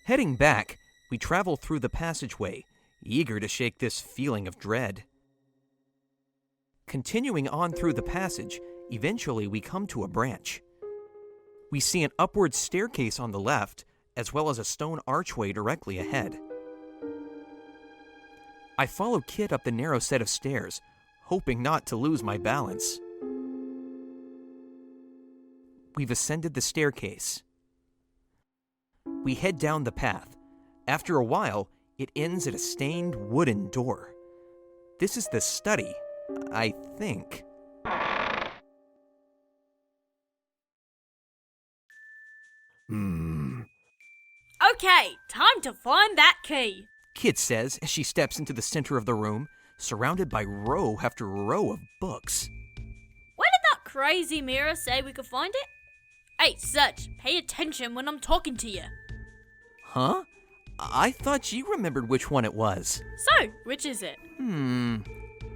Heading back, we travel through the passageway, eager to shake this feeling of dread. Continuing on through the passage, eventually we come to a branch. We see an upward staircase on the left, as well as a stone archway directly ahead. I follow Kid up the narrow set of stairs, hoping not to lose my balance. We've ascended the staircase. We head down the path. After a while, it ends at a stained wooden door. This is the study, I think. Okay, time to find that key. Kid says as she steps into the center of the room, surrounded by row after row of books. Where did that crazy mirror say we could find it? Hey, Serge, pay attention when I'm talking to you. Huh? I thought you remembered which one it was. So, which is it?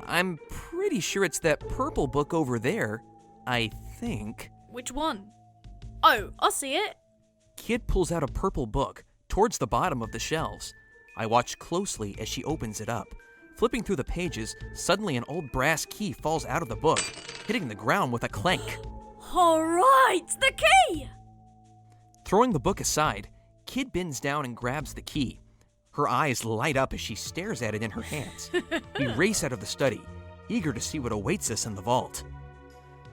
I'm pretty sure it's that purple book over there, I think. Which one? Oh, I see it. Kid pulls out a purple book towards the bottom of the shelves. I watch closely as she opens it up. Flipping through the pages, suddenly an old brass key falls out of the book, hitting the ground with a clank. All right, the key! Throwing the book aside, Kid bends down and grabs the key. Her eyes light up as she stares at it in her hands. We race out of the study, eager to see what awaits us in the vault.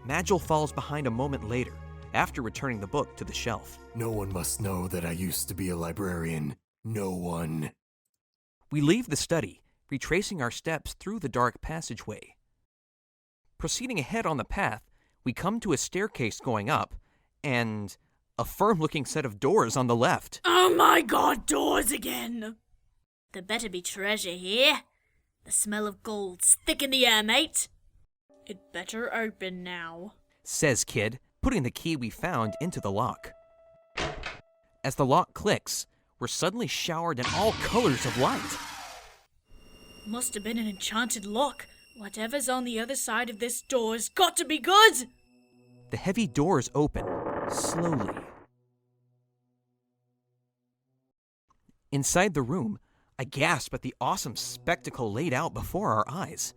Magil falls behind a moment later, after returning the book to the shelf. No one must know that I used to be a librarian. No one. We leave the study, retracing our steps through the dark passageway. Proceeding ahead on the path, we come to a staircase going up, and a firm-looking set of doors on the left. Oh my god, doors again! There better be treasure here. The smell of gold's thick in the air, mate. It better open now, says Kid, putting the key we found into the lock. As the lock clicks, we're suddenly showered in all colors of light. Must have been an enchanted lock. Whatever's on the other side of this door's got to be good! The heavy doors open, slowly. Inside the room, I gasp at the awesome spectacle laid out before our eyes.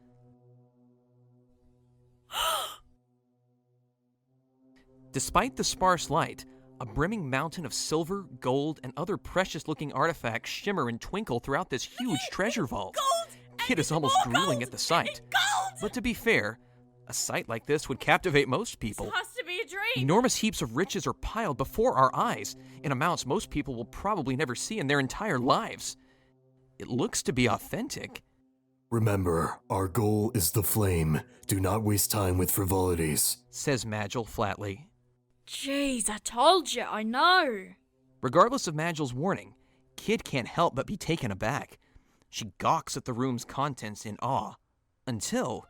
Despite the sparse light, a brimming mountain of silver, gold, and other precious-looking artifacts shimmer and twinkle throughout this huge treasure vault. Kid is almost drooling at the sight. But to be fair, a sight like this would captivate most people. This has to be a dream! Enormous heaps of riches are piled before our eyes, in amounts most people will probably never see in their entire lives. It looks to be authentic. Remember, our goal is the flame. Do not waste time with frivolities, says Magil flatly. Jeez, I told you, I know. Regardless of Magil's warning, Kid can't help but be taken aback. She gawks at the room's contents in awe, until...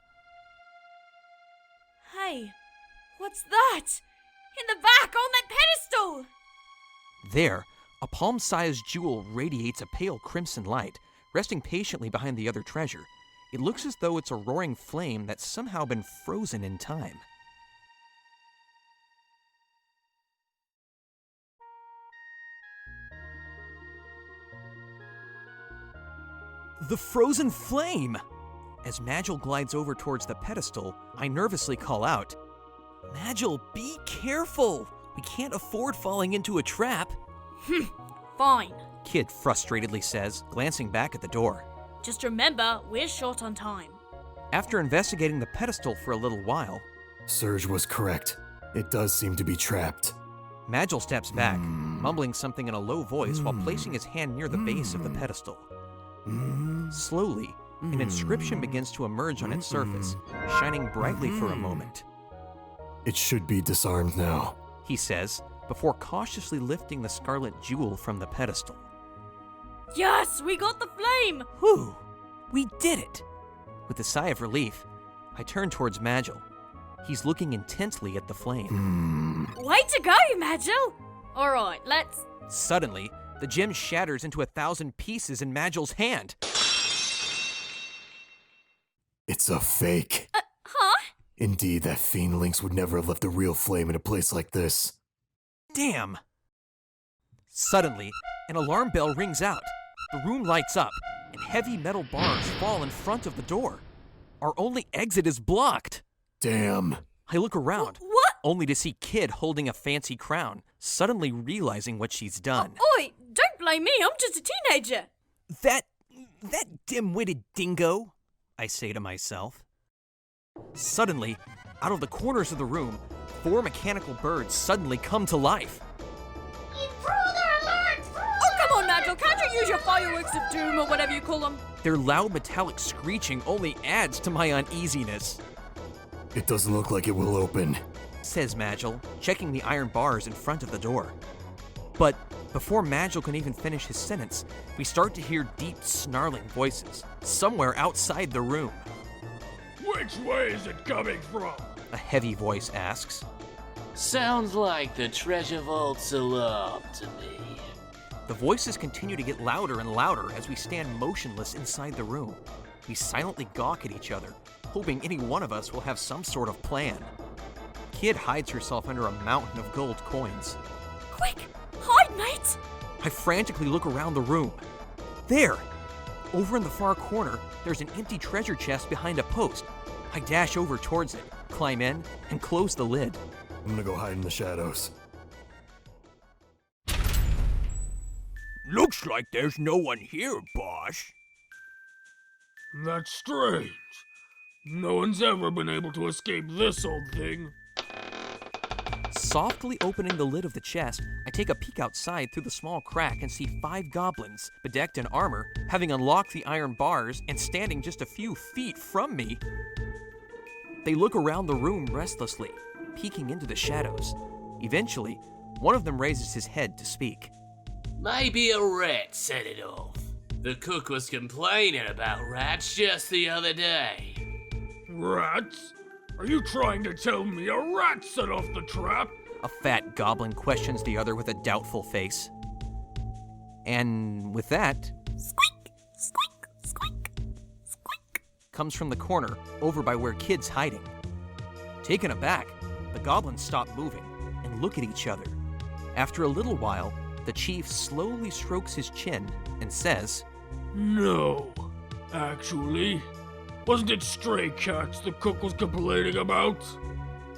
Hey, what's that? In the back, on that pedestal! There, a palm-sized jewel radiates a pale crimson light, resting patiently behind the other treasure. It looks as though it's a roaring flame that's somehow been frozen in time. The frozen flame! As Magil glides over towards the pedestal, I nervously call out, Magil, be careful! We can't afford falling into a trap. Fine. Kid frustratedly says, glancing back at the door. Just remember, we're short on time. After investigating the pedestal for a little while, Serge was correct. It does seem to be trapped. Magil steps back, mumbling something in a low voice while placing his hand near the base of the pedestal. Slowly, an inscription begins to emerge on its surface, shining brightly for a moment. It should be disarmed now, he says, before cautiously lifting the scarlet jewel from the pedestal. Yes, we got the flame! Whew! We did it! With a sigh of relief, I turn towards Magil. He's looking intently at the flame. Way to go, Magil! Alright, let's... Suddenly, the gem shatters into 1,000 pieces in Magil's hand. It's a fake. Huh? Indeed, that fiend Lynx would never have left a real flame in a place like this. Damn! Suddenly, an alarm bell rings out. The room lights up, and heavy metal bars fall in front of the door. Our only exit is blocked. Damn. I look around, What? only to see Kid holding a fancy crown, suddenly realizing what she's done. Oi, don't blame me, I'm just a teenager. That dim-witted dingo, I say to myself. Suddenly, out of the corners of the room, 4 mechanical birds suddenly come to life. Oh, come on, Magil, can't you use your fireworks of doom or whatever you call them? Their loud metallic screeching only adds to my uneasiness, It doesn't look like it will open. says Magil, checking the iron bars in front of the door. But before Magil can even finish his sentence, we start to hear deep, snarling voices somewhere outside the room. Which way is it coming from? A heavy voice asks. Sounds like the treasure vault's alarm to me. The voices continue to get louder and louder as we stand motionless inside the room. We silently gawk at each other, hoping any one of us will have some sort of plan. Kid hides herself under a mountain of gold coins. Quick, hide, mate! I frantically look around the room. There! Over in the far corner, there's an empty treasure chest behind a post. I dash over towards it, climb in, and close the lid. I'm gonna go hide in the shadows. Looks like there's no one here, boss. That's strange. No one's ever been able to escape this old thing. Softly opening the lid of the chest, I take a peek outside through the small crack and see 5 goblins, bedecked in armor, having unlocked the iron bars and standing just a few feet from me. They look around the room restlessly, peeking into the shadows. Eventually, one of them raises his head to speak. Maybe a rat set it off. The cook was complaining about rats just the other day. Rats? Are you trying to tell me a rat set off the trap? A fat goblin questions the other with a doubtful face. And with that, Squeak, squeak, squeak, squeak. comes from the corner over by where Kid's hiding. Taken aback, the goblins stop moving and look at each other. After a little while, the chief slowly strokes his chin and says, No. Actually, wasn't it stray cats the cook was complaining about?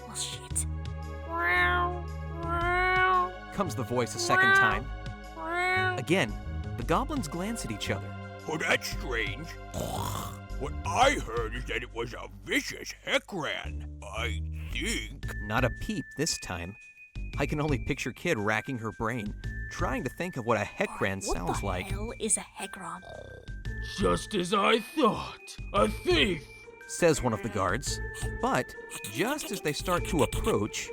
Well, shit. comes the voice a second time. Again, the goblins glance at each other. Oh, that's strange. What I heard is that it was a vicious heckran. I think. Not a peep this time. I can only picture Kid racking her brain, trying to think of what a heckran sounds What the like. hell is a hegron? Just as I thought. A thief. Says one of the guards. But just as they start to approach,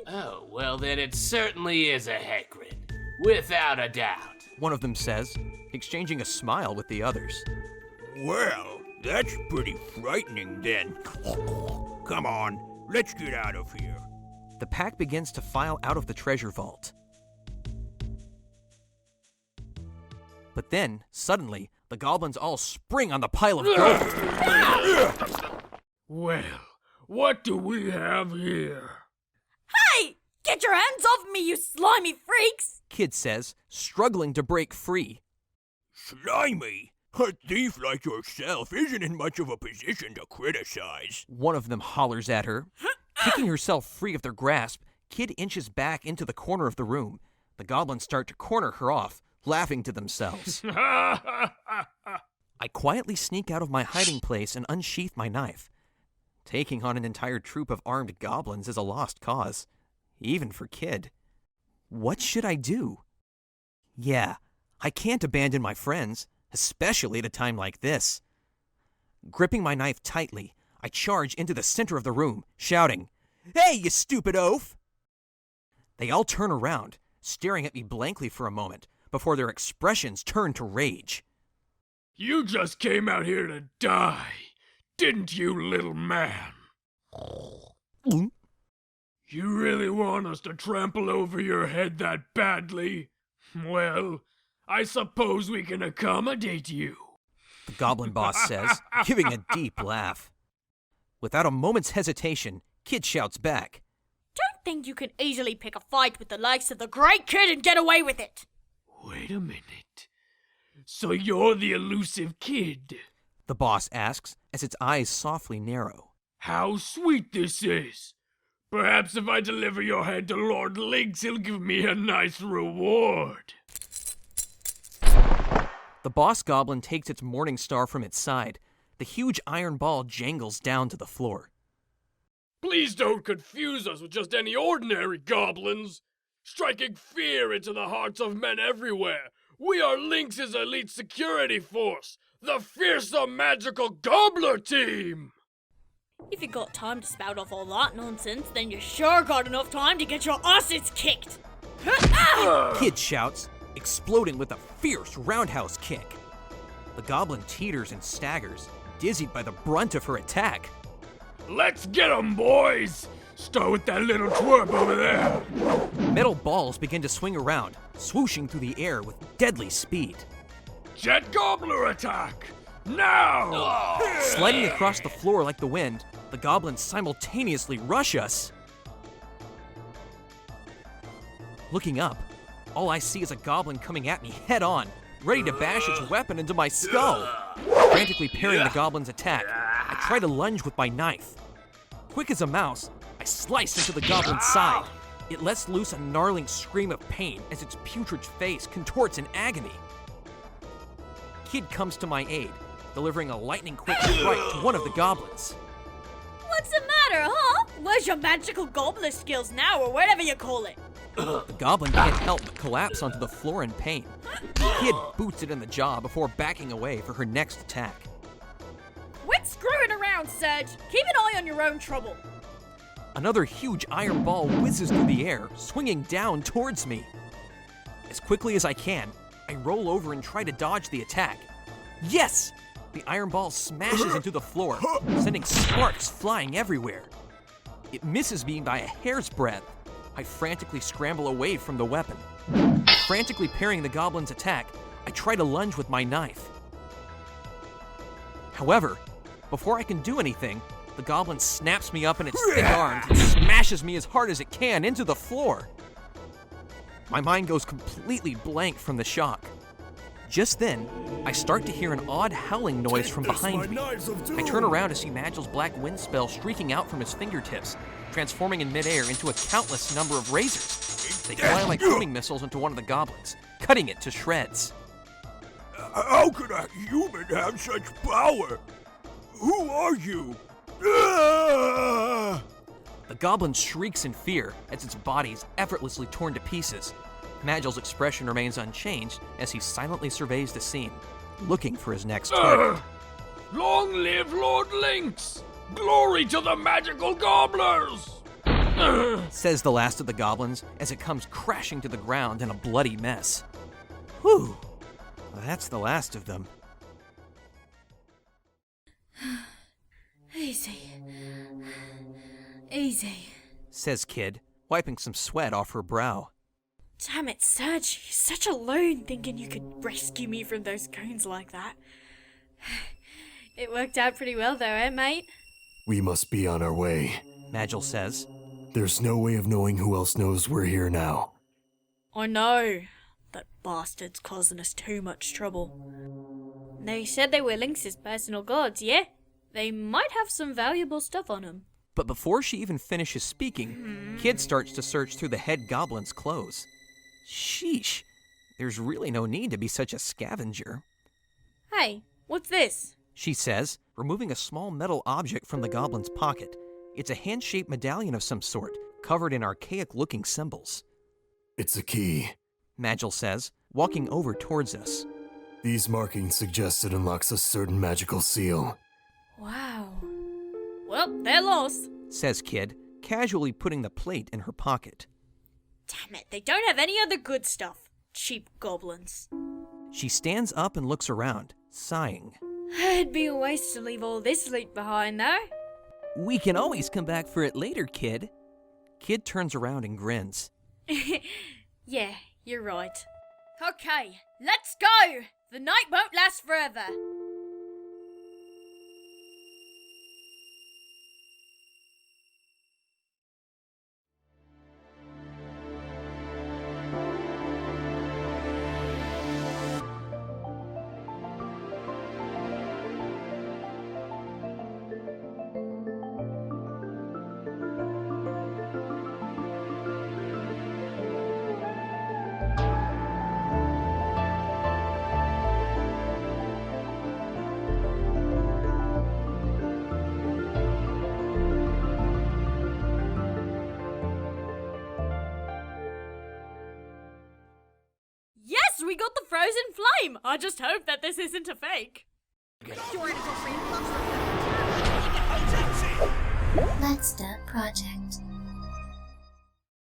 Oh, well then it certainly is a heckran. Without a doubt. one of them says, exchanging a smile with the others. Well, that's pretty frightening then. Come on, let's get out of here. The pack begins to file out of the treasure vault. But then, suddenly, the goblins all spring on the pile of gold. Well, what do we have here? Hey! Get your hands off me, you slimy freaks! Kid says, struggling to break free. Slimy? A thief like yourself isn't in much of a position to criticize. One of them hollers at her. Kicking herself free of their grasp, Kid inches back into the corner of the room. The goblins start to corner her off, laughing to themselves. I quietly sneak out of my hiding place and unsheath my knife. Taking on an entire troop of armed goblins is a lost cause, even for Kid. What should I do? Yeah, I can't abandon my friends, especially at a time like this. Gripping my knife tightly, I charge into the center of the room, shouting, "Hey, you stupid oaf!" They all turn around, staring at me blankly for a moment, before their expressions turn to rage. You just came out here to die, didn't you, little man? You really want us to trample over your head that badly? Well, I suppose we can accommodate you. The goblin boss says, giving a deep laugh. Without a moment's hesitation, Kid shouts back. Don't think you can easily pick a fight with the likes of the Great Kid and get away with it. Wait a minute. So you're the elusive kid? The boss asks as its eyes softly narrow. How sweet this is. Perhaps if I deliver your head to Lord Lynx, he'll give me a nice reward. The boss goblin takes its morning star from its side. The huge iron ball jangles down to the floor. Please don't confuse us with just any ordinary goblins. Striking fear into the hearts of men everywhere. We are Lynx's elite security force, the fearsome magical Gobbler team! If you got time to spout off all that nonsense, then you sure got enough time to get your asses kicked! Kid shouts, exploding with a fierce roundhouse kick. The goblin teeters and staggers, dizzied by the brunt of her attack. Let's get 'em, boys! Start with that little twerp over there! Metal balls begin to swing around, swooshing through the air with deadly speed. Jet Gobbler attack! Now! Sliding across the floor like the wind, the goblins simultaneously rush us. Looking up, all I see is a goblin coming at me head on, ready to bash its weapon into my skull. Frantically parrying the goblin's attack, I try to lunge with my knife. Quick as a mouse, I slice into the goblin's side. It lets loose a gnarling scream of pain as its putrid face contorts in agony. Kid comes to my aid, delivering a lightning-quick strike to one of the goblins. What's the matter, huh? Where's your magical gobbler skills now, or whatever you call it? The goblin can't help but collapse onto the floor in pain. Kid boots it in the jaw before backing away for her next attack. Quit screwing around, Serge. Keep an eye on your own trouble. Another huge iron ball whizzes through the air, swinging down towards me. As quickly as I can, I roll over and try to dodge the attack. Yes! The iron ball smashes into the floor, sending sparks flying everywhere. It misses me by a hair's breadth. I frantically scramble away from the weapon. Frantically parrying the goblin's attack, I try to lunge with my knife. However, before I can do anything, the goblin snaps me up in its thick arms and smashes me as hard as it can into the floor. My mind goes completely blank from the shock. Just then, I start to hear an odd howling noise from behind me. I turn around to see Magil's black wind spell streaking out from his fingertips, transforming in midair into a countless number of razors. They fly like homing missiles into one of the goblins, cutting it to shreds. How could a human have such power? Who are you? The goblin shrieks in fear as its body is effortlessly torn to pieces. Magil's expression remains unchanged as he silently surveys the scene, looking for his next target. Long live Lord Lynx! Glory to the magical Gobblers! Says the last of the goblins as it comes crashing to the ground in a bloody mess. Whew, that's the last of them. Easy. Easy. Says Kid, wiping some sweat off her brow. Damn it, Serge. You're such a loon thinking you could rescue me from those goons like that. It worked out pretty well though, eh, mate? We must be on our way. Magil says. There's no way of knowing who else knows we're here now. I know. That bastard's causing us too much trouble. They said they were Lynx's personal guards, yeah? They might have some valuable stuff on them. But before she even finishes speaking, Kid starts to search through the head goblin's clothes. Sheesh, there's really no need to be such a scavenger. Hey, what's this? She says, removing a small metal object from the goblin's pocket. It's a hand-shaped medallion of some sort, covered in archaic-looking symbols. It's a key. Magil says, walking over towards us. These markings suggest it unlocks a certain magical seal. Wow. Well, they're lost. Says Kid, casually putting the plate in her pocket. Damn it, they don't have any other good stuff. Cheap goblins. She stands up and looks around, sighing. It'd be a waste to leave all this loot behind, though. We can always come back for it later, Kid. Kid turns around and grins. Yeah, you're right. Okay, let's go! The night won't last forever. we got the frozen flame! I just hope that this isn't a fake. Let's start project.